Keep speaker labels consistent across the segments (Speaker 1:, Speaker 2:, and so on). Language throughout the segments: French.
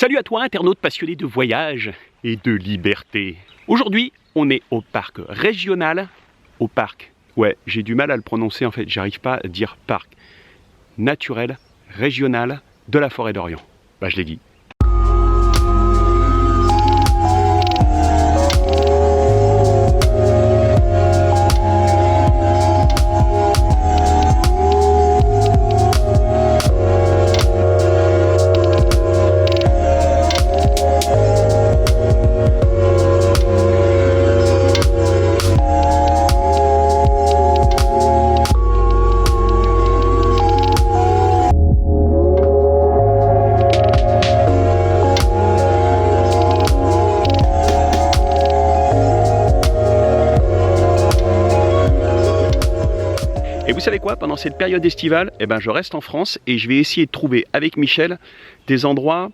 Speaker 1: Salut à toi internaute passionné de voyage et de liberté. Aujourd'hui, on est au parc régional, ouais, j'ai du mal à le prononcer en fait, j'arrive pas à dire parc naturel régional de la forêt d'Orient. Bah je l'ai dit. Et vous savez quoi, pendant cette période estivale, je reste en France et je vais essayer de trouver avec Michel des endroits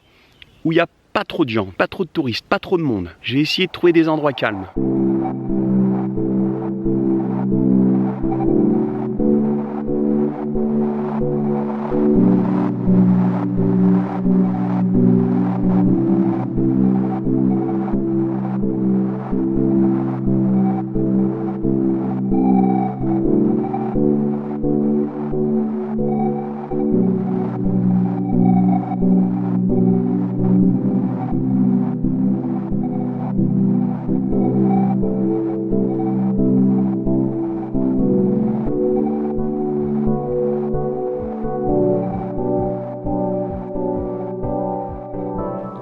Speaker 1: où il n'y a pas trop de gens, pas trop de touristes, pas trop de monde. Je vais essayer de trouver des endroits calmes.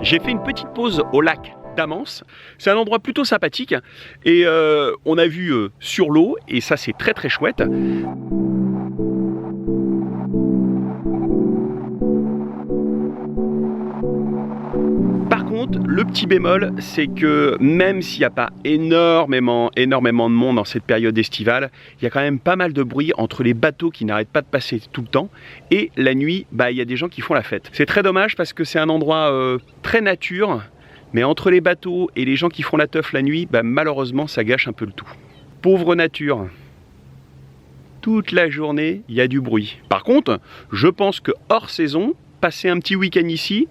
Speaker 1: J'ai fait une petite pause au lac d'Amance. C'est un endroit plutôt sympathique et on a vu sur l'eau et ça c'est très très chouette. Par contre, le petit bémol, c'est que même s'il n'y a pas énormément de monde dans cette période estivale, il y a quand même pas mal de bruit entre les bateaux qui n'arrêtent pas de passer tout le temps et la nuit, il y a des gens qui font la fête. C'est très dommage parce que c'est un endroit très nature, mais entre les bateaux et les gens qui font la teuf la nuit, malheureusement ça gâche un peu le tout. Pauvre nature. Toute la journée, il y a du bruit. Par contre, je pense que hors saison, passer un petit week-end ici,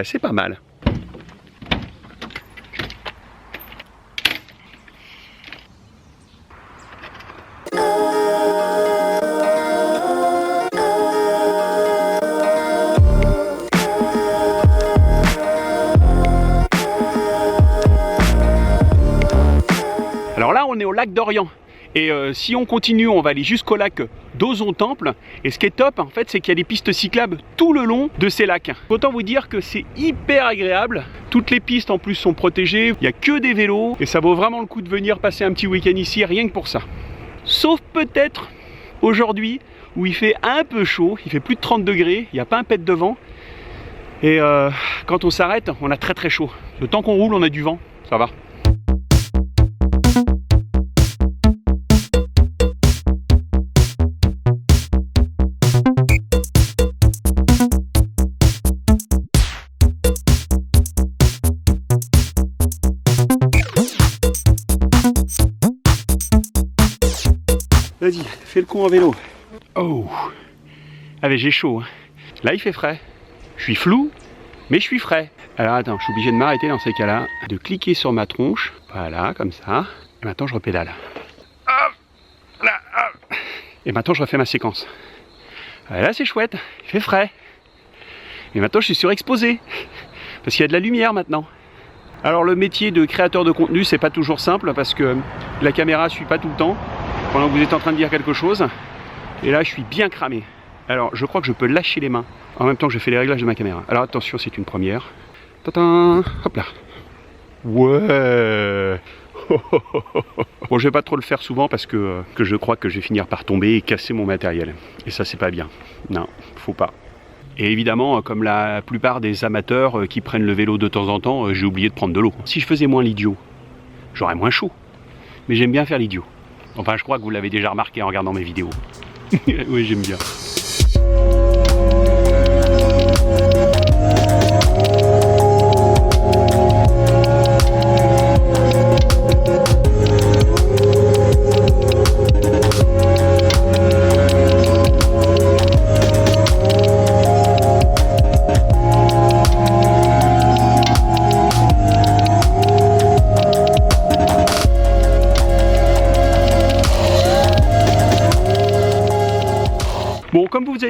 Speaker 1: c'est pas mal. Alors là, on est au lac d'Orient. Et si on continue, on va aller jusqu'au lac d'Ozon-Temple. Et ce qui est top, en fait, c'est qu'il y a des pistes cyclables tout le long de ces lacs. Autant vous dire que c'est hyper agréable. Toutes les pistes en plus sont protégées. Il n'y a que des vélos. Et ça vaut vraiment le coup de venir passer un petit week-end ici, rien que pour ça. Sauf peut-être aujourd'hui, où il fait un peu chaud. Il fait plus de 30 degrés. Il n'y a pas un pet de vent. Et quand on s'arrête, on a très très chaud. Le temps qu'on roule, on a du vent. Ça va. Vas-y, fais le con en vélo. Oh, j'ai chaud. Là, il fait frais. Je suis flou, mais je suis frais. Alors attends, je suis obligé de m'arrêter dans ces cas-là, de cliquer sur ma tronche. Voilà, comme ça. Et maintenant, je repédale. Et maintenant, je refais ma séquence. Là, c'est chouette. Il fait frais. Et maintenant, je suis surexposé. Parce qu'il y a de la lumière maintenant. Alors, le métier de créateur de contenu, c'est pas toujours simple parce que la caméra ne suit pas tout le temps. Pendant que vous êtes en train de dire quelque chose. Et là, je suis bien cramé. Alors, je crois que je peux lâcher les mains en même temps que je fais les réglages de ma caméra. Alors, attention, c'est une première. Tadam, hop là. Ouais. Bon, je vais pas trop le faire souvent parce que je crois que je vais finir par tomber et casser mon matériel. Et ça, c'est pas bien. Non, faut pas. Et évidemment, comme la plupart des amateurs qui prennent le vélo de temps en temps, j'ai oublié de prendre de l'eau. Si je faisais moins l'idiot, j'aurais moins chaud. Mais j'aime bien faire l'idiot. Enfin, je crois que vous l'avez déjà remarqué en regardant mes vidéos. Oui, j'aime bien.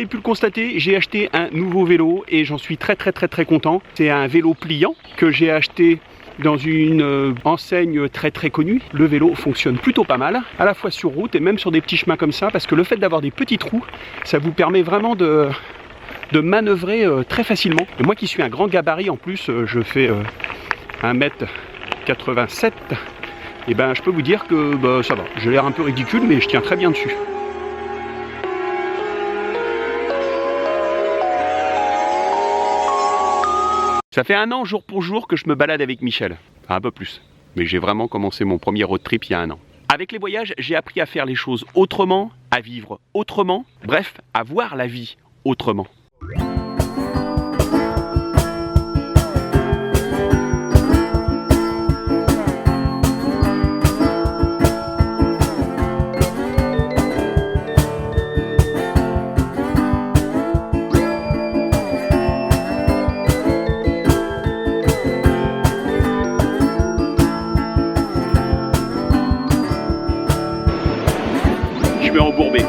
Speaker 1: avez pu le constater, j'ai acheté un nouveau vélo et j'en suis très content. C'est un vélo pliant que j'ai acheté dans une enseigne très connue. Le vélo fonctionne plutôt pas mal, à la fois sur route et même sur des petits chemins comme ça, parce que le fait d'avoir des petits trous, ça vous permet vraiment de manœuvrer très facilement. Et moi qui suis un grand gabarit en plus, je fais 1m87, et ben je peux vous dire que ça va. J'ai l'air un peu ridicule, mais je tiens très bien dessus. Ça fait 1 an jour pour jour que je me balade avec Michel, enfin, un peu plus. Mais j'ai vraiment commencé mon premier road trip il y a 1 an. Avec les voyages, j'ai appris à faire les choses autrement, à vivre autrement, bref, à voir la vie autrement. Je vais embourber.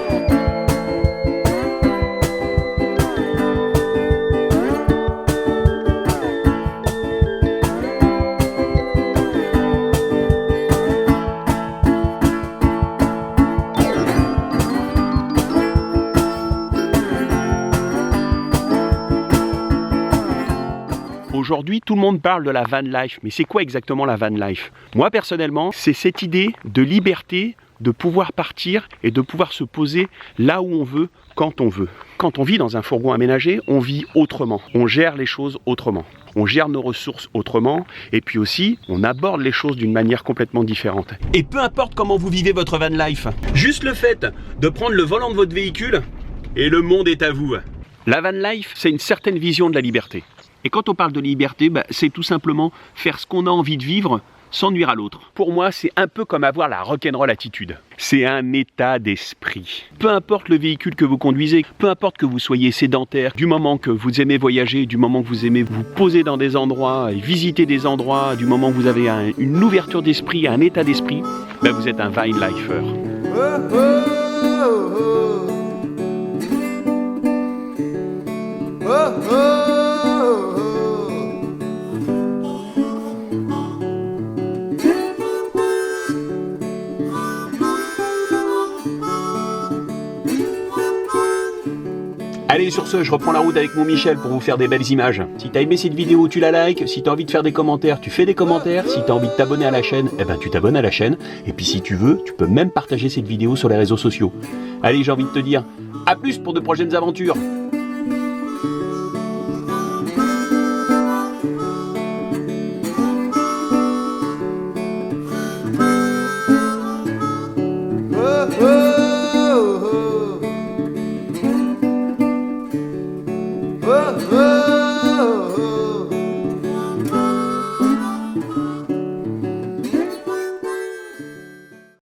Speaker 1: Aujourd'hui, tout le monde parle de la van life, mais c'est quoi exactement la van life? Moi, personnellement, c'est cette idée de liberté, de pouvoir partir et de pouvoir se poser là où on veut, quand on veut. Quand on vit dans un fourgon aménagé, on vit autrement. On gère les choses autrement. On gère nos ressources autrement. Et puis aussi, on aborde les choses d'une manière complètement différente. Et peu importe comment vous vivez votre van life, juste le fait de prendre le volant de votre véhicule et le monde est à vous. La van life, c'est une certaine vision de la liberté. Et quand on parle de liberté, c'est tout simplement faire ce qu'on a envie de vivre sans nuire à l'autre. Pour moi, c'est un peu comme avoir la rock'n'roll attitude. C'est un état d'esprit. Peu importe le véhicule que vous conduisez, peu importe que vous soyez sédentaire, du moment que vous aimez voyager, du moment que vous aimez vous poser dans des endroits et visiter des endroits, du moment que vous avez une ouverture d'esprit, un état d'esprit, vous êtes un van lifer. Allez, sur ce, je reprends la route avec mon Michel pour vous faire des belles images. Si t'as aimé cette vidéo, tu la likes. Si t'as envie de faire des commentaires, tu fais des commentaires. Si t'as envie de t'abonner à la chaîne, tu t'abonnes à la chaîne. Et puis si tu veux, tu peux même partager cette vidéo sur les réseaux sociaux. Allez, j'ai envie de te dire, à plus pour de prochaines aventures.